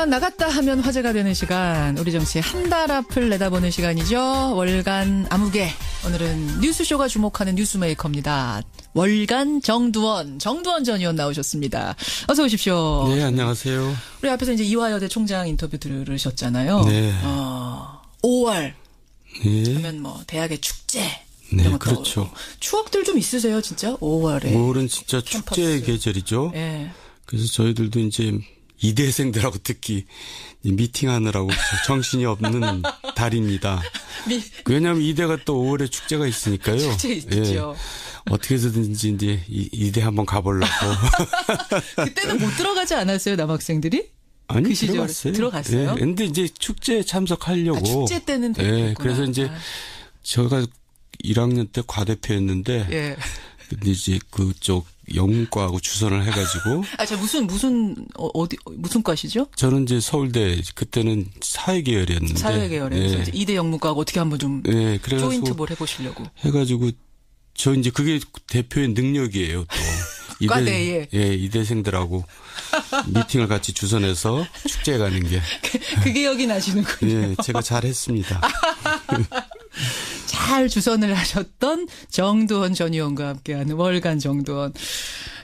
나갔다 하면 화제가 되는 시간, 우리 정치의 한 달 앞을 내다보는 시간이죠. 월간 아무개. 오늘은 뉴스쇼가 주목하는 뉴스메이커입니다. 월간 정두원 전 의원 나오셨습니다. 어서 오십시오. 네, 안녕하세요. 우리 앞에서 이제 이화여대 총장 인터뷰 들으셨잖아요. 네. 5월 네. 하면 뭐 대학의 축제. 네, 이런 것도 그렇죠. 추억들 좀 있으세요, 진짜? 5월에. 5월은 진짜 축제의 계절이죠. 예. 그래서 저희들도 이제 이대생들하고 특히 미팅하느라고 정신이 없는 달입니다. 왜냐하면 이대가 또 5월에 축제가 있으니까요. 축제 있죠. 예. 어떻게 해서든지 이제 이대 한번 가보려고. 그때는 못 들어가지 않았어요, 남학생들이? 아니, 그 시절에 들어갔어요. 들어갔어요? 예. 근데 이제 축제에 참석하려고. 축제 때는 예. 그래서 이제 제가 1학년 때 과대표였는데. 예. 근데 이제 그쪽 영문과하고 주선을 해가지고. 저 무슨 과시죠? 저는 이제 서울대 그때는 사회계열이었는데. 사회계열에서 네. 이제 2대 영문과하고 어떻게 한번 좀 네, 조인트 뭘 해보시려고. 해가지고 저 이제 그게 대표의 능력이에요 또. 과대에. 예, 이대생들하고 미팅을 같이 주선해서 축제에 가는 게. 그게 여기 나시는군요. 예, 제가 잘했습니다. 잘 주선을 하셨던 정두원 전 의원과 함께하는 월간 정두원.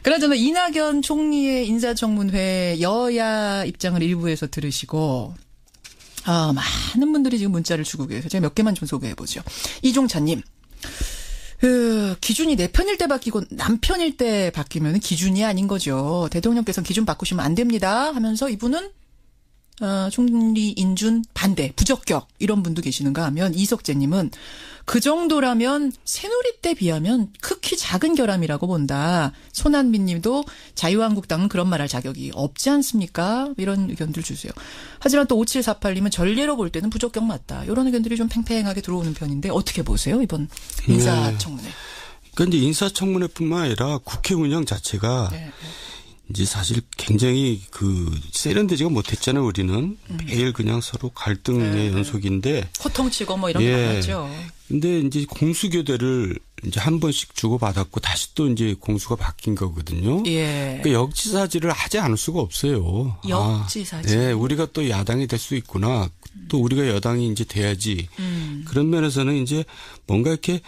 그나저나 이낙연 총리의 인사청문회 여야 입장을 일부에서 들으시고 많은 분들이 지금 문자를 주고 계세요. 제가 몇 개만 좀 소개해보죠. 이종찬님. 기준이 내 편일 때 바뀌고 남 편일 때 바뀌면 기준이 아닌 거죠. 대통령께서 기준 바꾸시면 안 됩니다 하면서 이분은 총리 인준 반대, 부적격 이런 분도 계시는가 하면 이석재님은 그 정도라면 새누리 때 비하면 극히 작은 결함이라고 본다. 손한민님도 자유한국당은 그런 말할 자격이 없지 않습니까? 이런 의견들 주세요. 하지만 또 5748님은 전례로 볼 때는 부적격 맞다. 이런 의견들이 좀 팽팽하게 들어오는 편인데 어떻게 보세요? 이번 인사청문회. 네. 그러니까 이제 인사청문회뿐만 아니라 국회 운영 자체가 네. 이제 사실 굉장히 세련되지가 못했잖아요, 우리는. 매일 그냥 서로 갈등의 연속인데. 호통치고 뭐 이런 게 많았죠. 근데 이제 공수교대를 이제 한 번씩 주고받았고 다시 또 이제 공수가 바뀐 거거든요. 예. 그러니까 역지사지를 하지 않을 수가 없어요. 역지사지. 네, 우리가 또 야당이 될 수 있구나. 또 우리가 여당이 이제 돼야지. 그런 면에서는 이제 뭔가 이렇게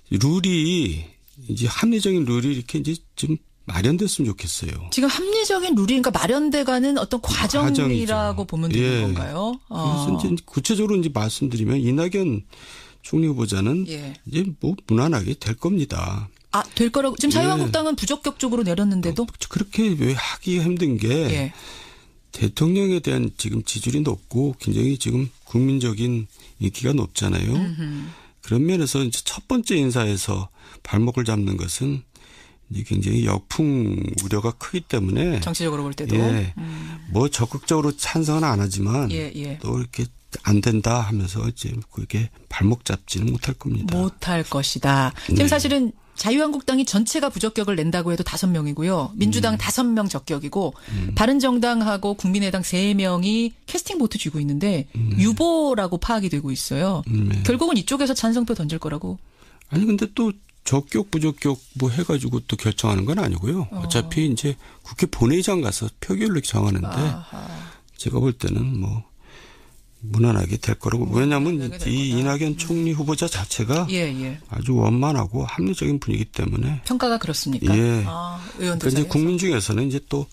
룰이 이제 합리적인 룰이 이렇게 이제 좀 마련됐으면 좋겠어요. 지금 합리적인 룰이 그러니까 마련돼가는 어떤 과정이라고 보면 되는 건가요? 그래서 이제 구체적으로 이제 말씀드리면 이낙연 총리 후보자는 이제 뭐 무난하게 될 겁니다. 될 거라고 지금 자유한국당은 부적격적으로 내렸는데도 그렇게 왜 하기 힘든 게 대통령에 대한 지금 지지율이 높고 굉장히 지금 국민적인 인기가 높잖아요. 그런 면에서 이제 첫 번째 인사에서 발목을 잡는 것은 이제 굉장히 역풍 우려가 크기 때문에 정치적으로 볼 때도 뭐 적극적으로 찬성은 안 하지만 또 이렇게 안 된다 하면서 이제 그게 발목 잡지는 못할 겁니다. 못할 것이다. 지금 사실은 자유한국당이 전체가 부적격을 낸다고 해도 5명이고요. 민주당 5명 적격이고 바른정당하고 국민의당 3명이 캐스팅 보트 쥐고 있는데 유보라고 파악이 되고 있어요. 결국은 이쪽에서 찬성표 던질 거라고. 아니 근데 또 적격 부적격 뭐 해가지고 또 결정하는 건 아니고요. 어차피 이제 국회 본회의장 가서 표결로 정하는데 제가 볼 때는 뭐 무난하게 될 거라고. 왜냐하면 이 이낙연 총리 후보자 자체가 아주 원만하고 합리적인 분이기 때문에. 평가가 그렇습니까? 예. 의원들 이제 국민 중에서는 이제 또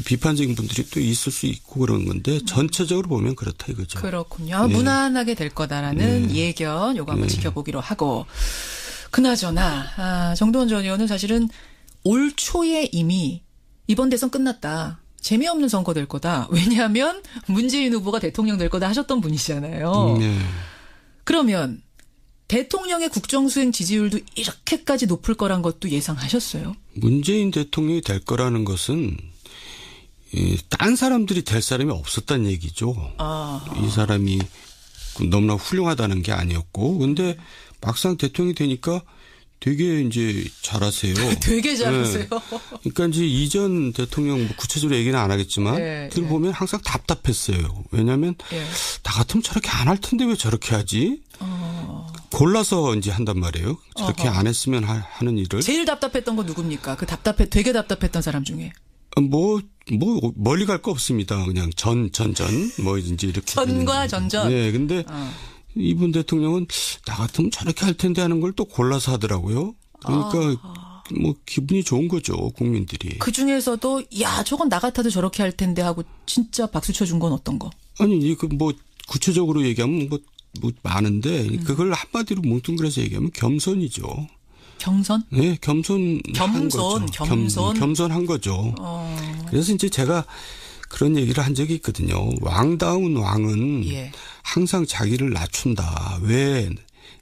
비판적인 분들이 또 있을 수 있고 그런 건데 전체적으로 보면 그렇다 이거죠. 그렇군요. 무난하게 될 거다라는 예견 요거 한번 지켜보기로 하고. 그나저나 정두원 전 의원은 사실은 올 초에 이미 이번 대선 끝났다. 재미없는 선거 될 거다. 왜냐하면 문재인 후보가 대통령 될 거다 하셨던 분이시잖아요. 그러면 대통령의 국정수행 지지율도 이렇게까지 높을 거란 것도 예상하셨어요? 문재인 대통령이 될 거라는 것은 딴 사람들이 될 사람이 없었다는 얘기죠. 이 사람이 너무나 훌륭하다는 게 아니었고. 근데 막상 대통령이 되니까 되게 이제 잘하세요. 되게 잘하세요. 그러니까 이제 이전 대통령 뭐 구체적으로 얘기는 안 하겠지만 들어보면 항상 답답했어요. 왜냐하면 나 같으면 저렇게 안 할 텐데 왜 저렇게 하지? 골라서 이제 한단 말이에요. 저렇게 안 했으면 하는 일을. 제일 답답했던 건 누굽니까? 되게 답답했던 사람 중에. 뭐 멀리 갈 거 없습니다. 그냥 뭐든지 이렇게. 전과 전전. 네, 근데 이분 대통령은 나 같으면 저렇게 할 텐데 하는 걸 또 골라서 하더라고요. 그러니까 뭐 기분이 좋은 거죠, 국민들이. 그 중에서도 야 저건 나 같아도 저렇게 할 텐데 하고 진짜 박수 쳐준 건 어떤 거? 아니 그 뭐 구체적으로 얘기하면 뭐 많은데 그걸 한마디로 뭉뚱그려서 얘기하면 겸손이죠. 경선? 네, 겸손한 거죠. 그래서 이제 제가 그런 얘기를 한 적이 있거든요. 왕다운 왕은 항상 자기를 낮춘다. 왜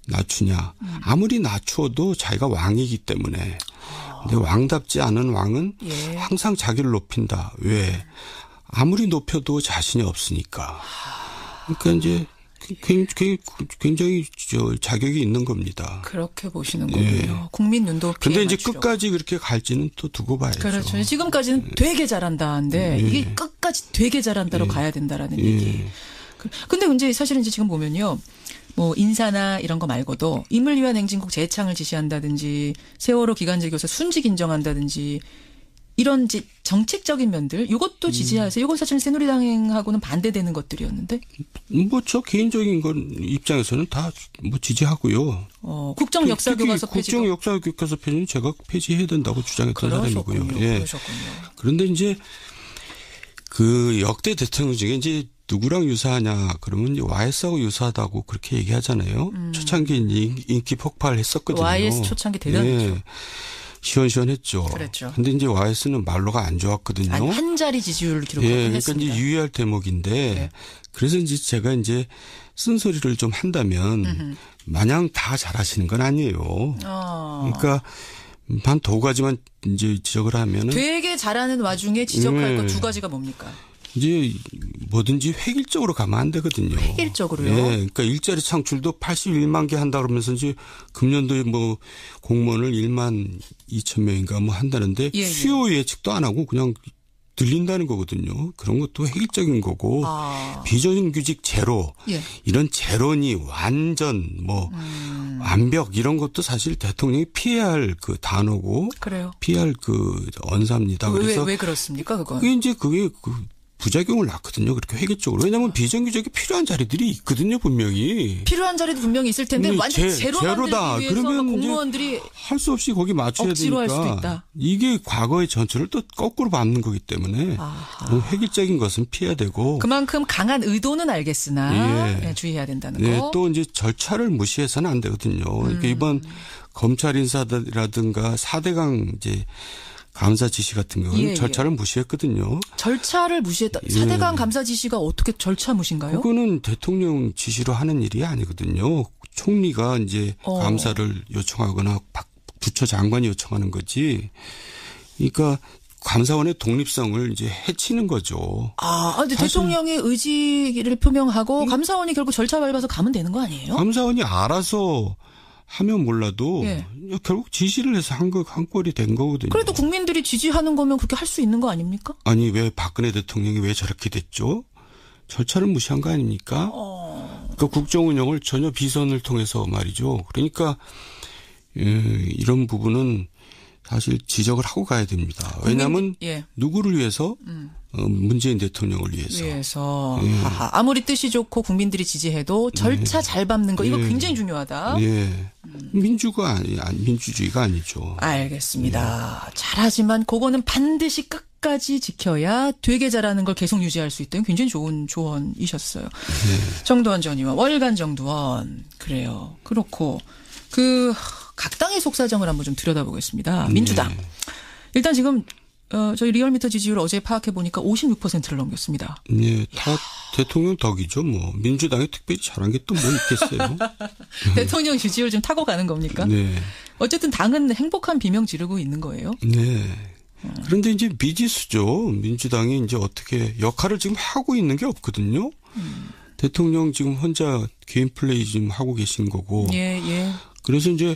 낮추냐? 아무리 낮추어도 자기가 왕이기 때문에. 근데 왕답지 않은 왕은 항상 자기를 높인다. 왜? 아무리 높여도 자신이 없으니까. 그러니까 이제 굉장히 자격이 있는 겁니다. 그렇게 보시는 거군요. 국민 눈도 피해 근데 이제 맞추려고. 끝까지 그렇게 갈지는 또 두고 봐야죠. 그렇죠. 지금까지는 되게 잘한다는데 이게 끝까지 되게 잘한다로 가야 된다라는 얘기. 근데 이제 사실은 이제 지금 보면요. 뭐 인사나 이런 거 말고도 임을 위한 행진곡 재창을 지시한다든지 세월호 기간제 교사 순직 인정한다든지 이런 정책적인 면들 이것도 지지하세요. 이건 사실 새누리당하고는 반대되는 것들이었는데. 뭐 저 개인적인 건 입장에서는 다 뭐 지지하고요. 국정 역사 교과서 폐지. 국정 역사 교과서 폐지는 제가 폐지해야 된다고 주장했던 사람이고요. 그러셨군요. 그런데 이제 그 역대 대통령 중에 이제 누구랑 유사하냐 그러면 이제 YS하고 유사하다고 그렇게 얘기하잖아요. 초창기 인기 폭발했었거든요. YS 초창기 대단했죠. 시원시원했죠. 그랬죠. 근데 이제 YS는 말로가 안 좋았거든요. 아니, 한 자리 지지율을 기록하긴 그러니까 했습니다. 이제 유의할 대목인데 그래서 이제 제가 이제 쓴소리를 좀 한다면 마냥 다 잘하시는 건 아니에요. 그러니까 한 두 가지만 이제 지적을 하면은 되게 잘하는 와중에 지적할 것 두 가지가 뭡니까? 이제 뭐든지 획일적으로 가면 안 되거든요. 획일적으로요? 네, 그러니까 일자리 창출도 81만 개 한다 그러면서 이제 금년도에 뭐 공무원을 1만 2천 명인가 뭐 한다는데 수요 예측도 안 하고 그냥 들린다는 거거든요. 그런 것도 획일적인 거고 비정규직 제로 이런 제로니 완전 뭐 완벽 이런 것도 사실 대통령이 피해야 할 그 단어고 그래요. 피해야 할 그 언사입니다. 그래서 왜 그렇습니까? 그건? 그게 부작용을 낳거든요. 그렇게 획일적으로. 왜냐하면 비정규직이 필요한 자리들이 있거든요. 분명히. 필요한 자리도 분명히 있을 텐데 완전 제로다. 만들기 위해서 그러면 공무원들이 할 수 없이 거기 맞춰야 억지로 되니까. 할 수도 있다. 이게 과거의 전철을 또 거꾸로 밟는 거기 때문에 획일적인 것은 피해야 되고. 그만큼 강한 의도는 알겠으나 주의해야 된다는 거. 또 이제 절차를 무시해서는 안 되거든요. 그러니까 이번 검찰 인사라든가 4대강 이제 감사 지시 같은 경우는 절차를 무시했거든요. 절차를 무시했다. 4대강 감사 지시가 어떻게 절차 무시인가요? 그거는 대통령 지시로 하는 일이 아니거든요. 총리가 이제 감사를 요청하거나 부처 장관이 요청하는 거지. 그러니까 감사원의 독립성을 이제 해치는 거죠. 근데 대통령의 의지를 표명하고 감사원이 결국 절차 밟아서 가면 되는 거 아니에요? 감사원이 알아서 하면 몰라도 결국 지시를 해서 한 꼴이 된 거거든요. 그래도 국민들이 지지하는 거면 그렇게 할 수 있는 거 아닙니까? 아니 왜 박근혜 대통령이 왜 저렇게 됐죠? 절차를 무시한 거 아닙니까? 그러니까 국정 운영을 전혀 비선을 통해서 말이죠. 그러니까 이런 부분은 사실 지적을 하고 가야 됩니다. 왜냐하면 누구를 위해서? 문재인 대통령을 위해서. 아무리 뜻이 좋고 국민들이 지지해도 절차 잘 밟는 거 이거 굉장히 중요하다. 민주주의가 아니죠. 알겠습니다. 잘하지만 그거는 반드시 끝까지 지켜야 되게 잘하는 걸 계속 유지할 수 있다는 굉장히 좋은 조언이셨어요. 정두원 전 의원, 월간 정두원. 그래요. 그렇고 각 당의 속사정을 한번 좀 들여다보겠습니다. 민주당. 일단 지금 저희 리얼미터 지지율 어제 파악해 보니까 56%를 넘겼습니다. 네, 다 대통령 덕이죠. 뭐 민주당이 특별히 잘한 게 또 뭐 있겠어요. 대통령 지지율 좀 타고 가는 겁니까? 네. 어쨌든 당은 행복한 비명 지르고 있는 거예요. 네. 그런데 이제 미지수죠. 민주당이 이제 어떻게 역할을 지금 하고 있는 게 없거든요. 대통령 지금 혼자 개인 플레이 지금 하고 계신 거고. 그래서 이제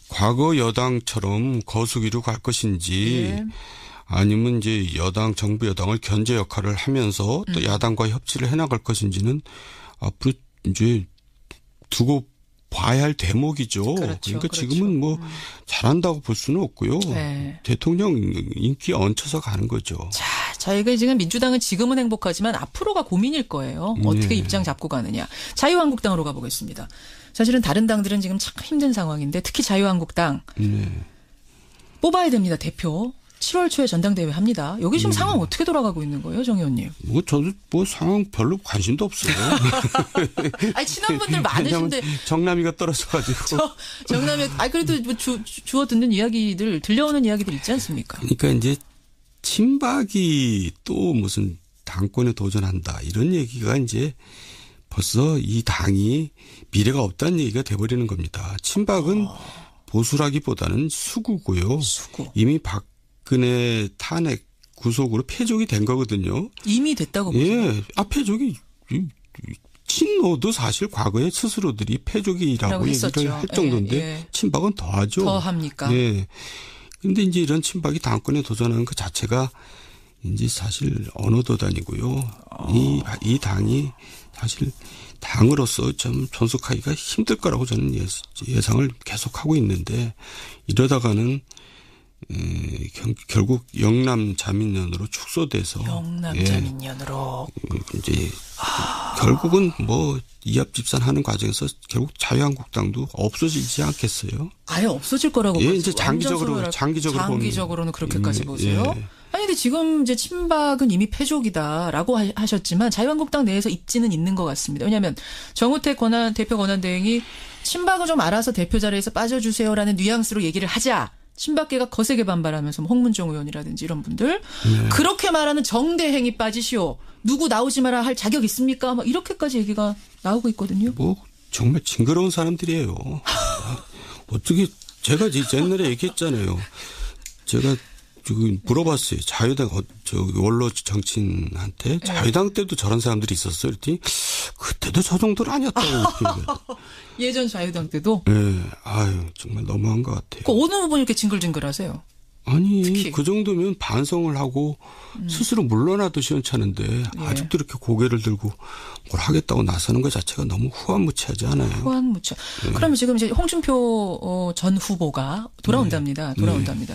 과거 여당처럼 거수기로 갈 것인지 아니면 이제 정부 여당을 견제 역할을 하면서 또 야당과 협치를 해나갈 것인지는 앞으로 이제 두고 봐야 할 대목이죠. 그러니까 지금은 뭐 잘한다고 볼 수는 없고요. 대통령 인기에 얹혀서 가는 거죠. 자, 자, 이게 지금 민주당은 지금은 행복하지만 앞으로가 고민일 거예요. 어떻게 입장 잡고 가느냐. 자유한국당으로 가보겠습니다. 사실은 다른 당들은 지금 참 힘든 상황인데 특히 자유한국당 뽑아야 됩니다. 대표. 7월 초에 전당대회 합니다. 여기 지금 상황 어떻게 돌아가고 있는 거예요, 정 의원님? 저도 상황 별로 관심도 없어요. 아니, 친한 분들 많으신데. 정남이가 떨어져가지고. 정남이, 그래도 뭐 주워 듣는 이야기들, 들려오는 이야기들 있지 않습니까? 그러니까 이제 친박이 또 무슨 당권에 도전한다. 이런 얘기가 이제 벌써 이 당이 미래가 없다는 얘기가 돼버리는 겁니다. 친박은 보수라기보다는 수구고요. 수구. 이미 박근혜 탄핵 구속으로 패족이 된 거거든요. 이미 됐다고 보시나요? 예. 패족이 친노도 사실 과거에 스스로들이 패족이라고 얘기를 할 정도인데 예. 친박은 더하죠. 더 합니까? 예. 근데 이제 이런 친박이 당권에 도전하는 그 자체가 이제 사실 언어도단이고요. 이 당이 사실 당으로서 좀 존속하기가 힘들 거라고 저는 예상을 계속하고 있는데 이러다가는 결국 영남자민련으로 축소돼서 영남자민련으로 이제 결국은 뭐 이합집산하는 과정에서 결국 자유한국당도 없어지지 않겠어요? 아예 없어질 거라고 보세요. 이제 장기적으로는 그렇게까지 보세요. 예. 아니 근데 지금 이제 친박은 이미 패족이다라고 하셨지만 자유한국당 내에서 입지는 있는 것 같습니다. 왜냐하면 정우택 대표 권한대행이 친박을 좀 알아서 대표 자리에서 빠져주세요라는 뉘앙스로 얘기를 하자. 친박계가 거세게 반발하면서 홍문종 의원이라든지 이런 분들 그렇게 말하는 정대행이 빠지시오. 누구 나오지 마라 할 자격 있습니까? 막 이렇게까지 얘기가 나오고 있거든요. 뭐 정말 징그러운 사람들이에요. 어떻게 제가 옛날에 얘기했잖아요. 제가 물어봤어요. 자유당 원로 정치인한테 자유당 때도 저런 사람들이 있었어요. 그랬더니 그때도 저 정도는 아니었다고 예전 자유당 때도? 네. 정말 너무한 것 같아요. 어느 부분이 이렇게 징글징글하세요? 아니 특히. 그 정도면 반성을 하고 스스로 물러나도 시원찮은데 아직도 이렇게 고개를 들고 뭘 하겠다고 나서는 것 자체가 너무 후한무치하지 않아요? 후한무치. 그러면 지금 이제 홍준표 전 후보가 돌아온답니다.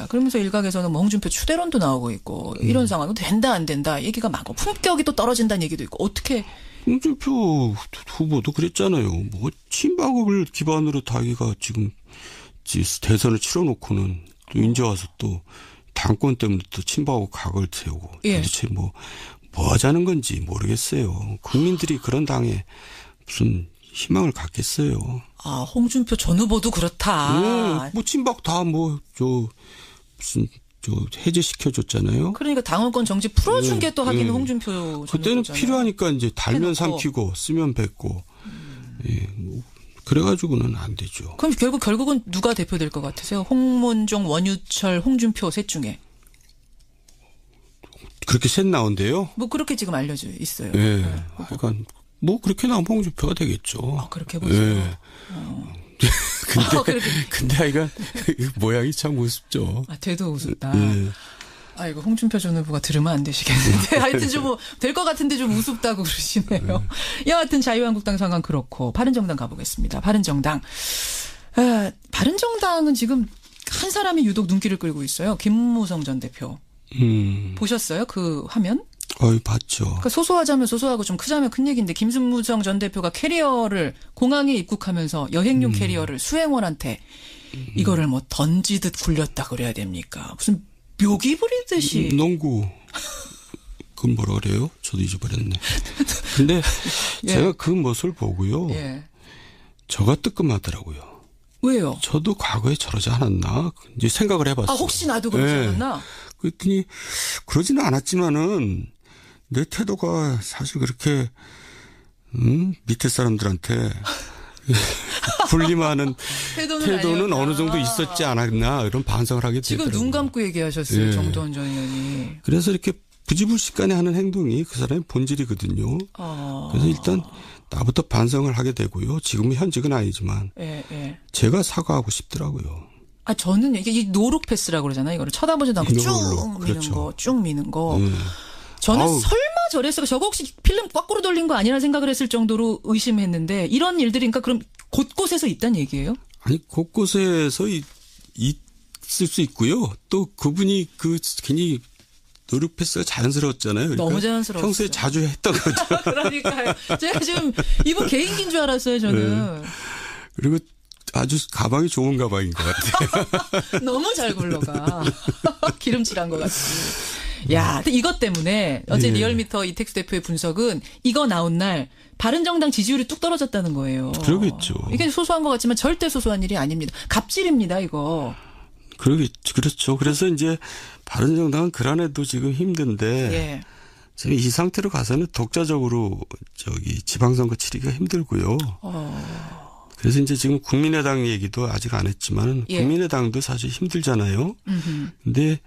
그러면서 일각에서는 뭐 홍준표 추대론도 나오고 있고 이런 상황은 된다 안 된다 얘기가 많고 품격이 또 떨어진다는 얘기도 있고 어떻게? 홍준표 후보도 그랬잖아요. 뭐 친박을 기반으로 자기가 지금 대선을 치러놓고는 또 이제 와서 또 당권 때문에 또 친박하고 각을 세우고 도대체 뭐 하자는 건지 모르겠어요. 국민들이 그런 당에 무슨 희망을 갖겠어요. 홍준표 전 후보도 그렇다. 네, 뭐 친박 다 해제시켜줬잖아요. 그러니까 당원권 정지 풀어준 게 또 하기는 홍준표 전 후보잖아요. 그때는 필요하니까 이제 달면 삼키고 쓰면 뱉고. 그래가지고는 안 되죠. 그럼 결국은 누가 대표될 것 같으세요? 홍문종, 원유철, 홍준표 셋 중에. 그렇게 셋 나온대요? 뭐 그렇게 지금 알려져 있어요. 네. 그러니까 뭐 그렇게 나오면 홍준표가 되겠죠. 그렇게 보세요. 네. 근데 아이가 모양이 참 우습죠. 되도 우습다. 이거 홍준표 전 후보가 들으면 안 되시겠는데. 하여튼 좀 될 것 같은데 좀 우습다고 그러시네요. 여하튼 자유한국당 상황 그렇고 바른정당 가보겠습니다. 바른정당은 지금 한 사람이 유독 눈길을 끌고 있어요. 김무성 전 대표. 보셨어요? 그 화면? 봤죠. 그러니까 소소하자면 소소하고 좀 크자면 큰 얘기인데 김무성 전 대표가 캐리어를 공항에 입국하면서 여행용 캐리어를 수행원한테 이거를 뭐 던지듯 굴렸다 그래야 됩니까? 무슨 묘기 부리듯이. 농구. 그건 뭐라 그래요? 저도 잊어버렸네. 근데 제가 그 모습을 보고요. 저가 뜨끔하더라고요. 왜요? 저도 과거에 저러지 않았나? 이제 생각을 해봤어요. 혹시 나도 그러지 않았나? 그랬더니 그러지는 않았지만은 내 태도가 사실 그렇게 밑에 사람들한테 군림하는 태도는 어느 정도 있었지 않았나 이런 반성을 하게 되더라고요. 지금 눈 감고 얘기하셨어요. 정도원 전 의원이. 그래서 이렇게 부지불식간에 하는 행동이 그 사람의 본질이거든요. 그래서 일단 나부터 반성을 하게 되고요. 지금은 현직은 아니지만 제가 사과하고 싶더라고요. 저는 이게 노룩 패스라고 그러잖아요. 이거를 쳐다보지도 않고 쭉 미는 거, 쭉 미는 거. 저는 설마 저랬을까? 저거 혹시 필름 거꾸로 돌린 거 아니라 생각을 했을 정도로 의심했는데 이런 일들이니까 그럼 곳곳에서 있다는 얘기예요? 아니 곳곳에서 있을 수 있고요. 또 그분이 괜히 노력 패스가 자연스러웠잖아요. 그러니까 너무 자연스러웠어요. 평소에 자주 했던 거죠. 그러니까요. 제가 지금 이분 개인기인 줄 알았어요, 저는. 네. 그리고 아주 가방이 좋은 가방인 것 같아요. 너무 잘 굴러가. 기름칠한 것 같이. 야, 근데 이것 때문에 어제 예. 리얼미터 이택수 대표의 분석은 이거 나온 날 바른정당 지지율이 뚝 떨어졌다는 거예요. 그러겠죠. 이게 소소한 것 같지만 절대 소소한 일이 아닙니다. 갑질입니다, 이거. 그렇죠. 그래서 이제 바른정당은 그란해도 지금 힘든데 예. 지금 이 상태로 가서는 독자적으로 지방선거 치르기가 힘들고요. 그래서 이제 지금 국민의당 얘기도 아직 안 했지만 예. 국민의당도 사실 힘들잖아요. 근데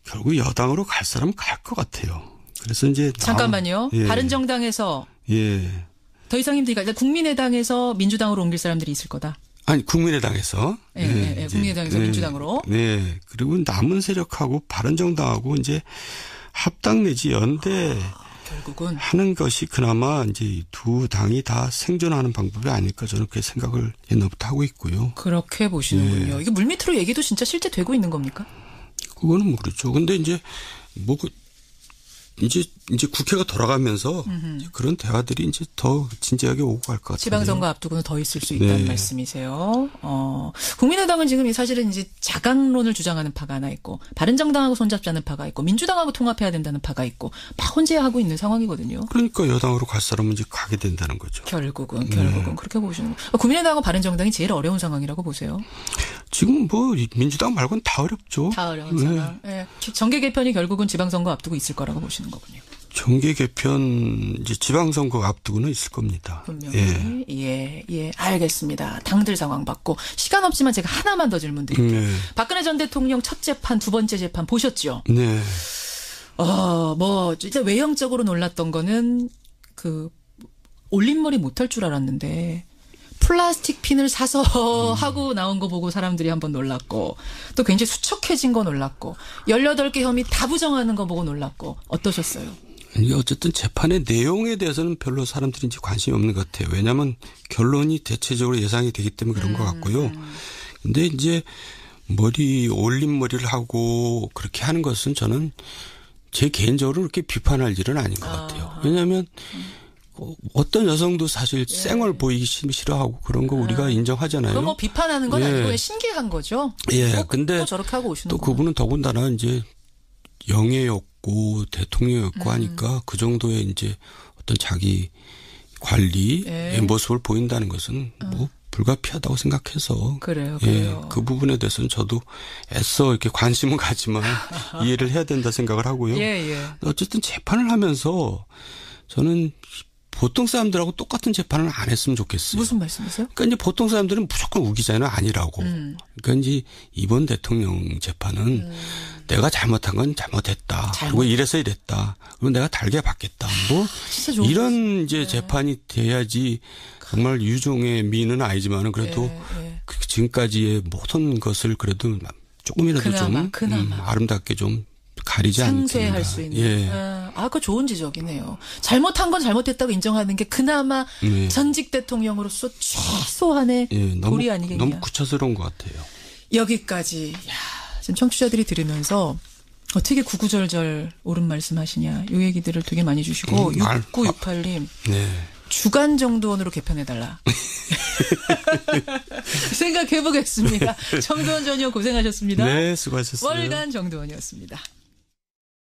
결국 여당으로 갈 사람은 갈 것 같아요. 그래서 이제 잠깐만요. 예. 바른정당에서 예. 더 이상 힘드니까 이제 국민의당에서 민주당으로 옮길 사람들이 있을 거다. 아니 국민의당에서 예, 국민의당에서 민주당으로. 네. 그리고 남은 세력하고 바른정당하고 이제 합당 내지 연대 결국은 하는 것이 그나마 이제 두 당이 다 생존하는 방법이 아닐까 저는 그렇게 생각을 옛날부터 하고 있고요. 그렇게 보시는군요. 이게 물밑으로 얘기도 진짜 실제 되고 있는 겁니까? 그거는 모르죠. 근데 이제 이제 국회가 돌아가면서 그런 대화들이 이제 더 진지하게 오고 갈 것 같아요. 지방선거 앞두고는 더 있을 수 있다는 말씀이세요. 국민의당은 지금 사실은 이제 자강론을 주장하는 파가 하나 있고, 바른정당하고 손잡자는 파가 있고, 민주당하고 통합해야 된다는 파가 있고, 막 혼재하고 있는 상황이거든요. 그러니까 여당으로 갈 사람은 이제 가게 된다는 거죠. 결국은 그렇게 보시는 거예요. 국민의당하고 바른정당이 제일 어려운 상황이라고 보세요. 지금 민주당 말고는 다 어렵죠. 다 어려운 상황. 네. 정계 개편이 결국은 지방선거 앞두고 있을 거라고 보시는 거군요. 정계 개편 이제 지방선거 앞두고는 있을 겁니다. 분명히. 예, 알겠습니다. 당들 상황 봤고 시간 없지만 제가 하나만 더 질문 드릴게요. 네. 박근혜 전 대통령 첫 재판, 두 번째 재판 보셨죠? 네. 진짜 외형적으로 놀랐던 거는 올림머리 못할 줄 알았는데 플라스틱 핀을 사서 하고 나온 거 보고 사람들이 한번 놀랐고, 또 굉장히 수척해진 거 놀랐고, 18개 혐의 다 부정하는 거 보고 놀랐고, 어떠셨어요? 이게 어쨌든 재판의 내용에 대해서는 별로 사람들이 이제 관심이 없는 것 같아요. 왜냐하면 결론이 대체적으로 예상이 되기 때문에 그런 것 같고요. 근데 이제 올림머리를 하고 그렇게 하는 것은 저는 제 개인적으로 그렇게 비판할 일은 아닌 것 같아요. 왜냐하면 어떤 여성도 사실 쌩얼 보이기 싫어하고 그런 거 우리가 인정하잖아요. 그건 비판하는 건 아니고 신기한 거죠. 예. 근데 저렇게 하고 오시는 또 그분은 더군다나 이제 영예였고 대통령이었고 하니까 그 정도의 이제 어떤 자기 관리의 모습을 보인다는 것은 불가피하다고 생각해서. 그래요. 그 부분에 대해서는 저도 애써 이렇게 관심은 가지만 이해를 해야 된다 생각을 하고요. 어쨌든 재판을 하면서 저는 보통 사람들하고 똑같은 재판을 안 했으면 좋겠어요. 무슨 말씀이세요? 그러니까 이제 보통 사람들은 무조건 우기자는 아니라고. 그러니까 이제 이번 대통령 재판은 내가 잘못한 건 잘못했다. 그리고 이래서 이랬다. 그리고 내가 달게 받겠다. 이런 이제 재판이 돼야지 정말 유종의 미는 아니지만은 그래도 지금까지의 모든 것을 그래도 조금이라도 그나마. 아름답게 좀 가리지 않습니다. 상쇄할 수 있는. 그거 좋은 지적이네요. 잘못한 건 잘못했다고 인정하는 게 그나마 전직 대통령으로서 최소한의 도리 아니겠냐. 너무 구차스러운 것 같아요. 여기까지. 지금 청취자들이 들으면서 어떻게 구구절절 옳은 말씀하시냐. 이 얘기들을 되게 많이 주시고 6968님. 주간정도원으로 개편해달라. 생각해보겠습니다. 정도원 전 의원 고생하셨습니다. 네, 수고하셨습니다. 월간 정도원이었습니다.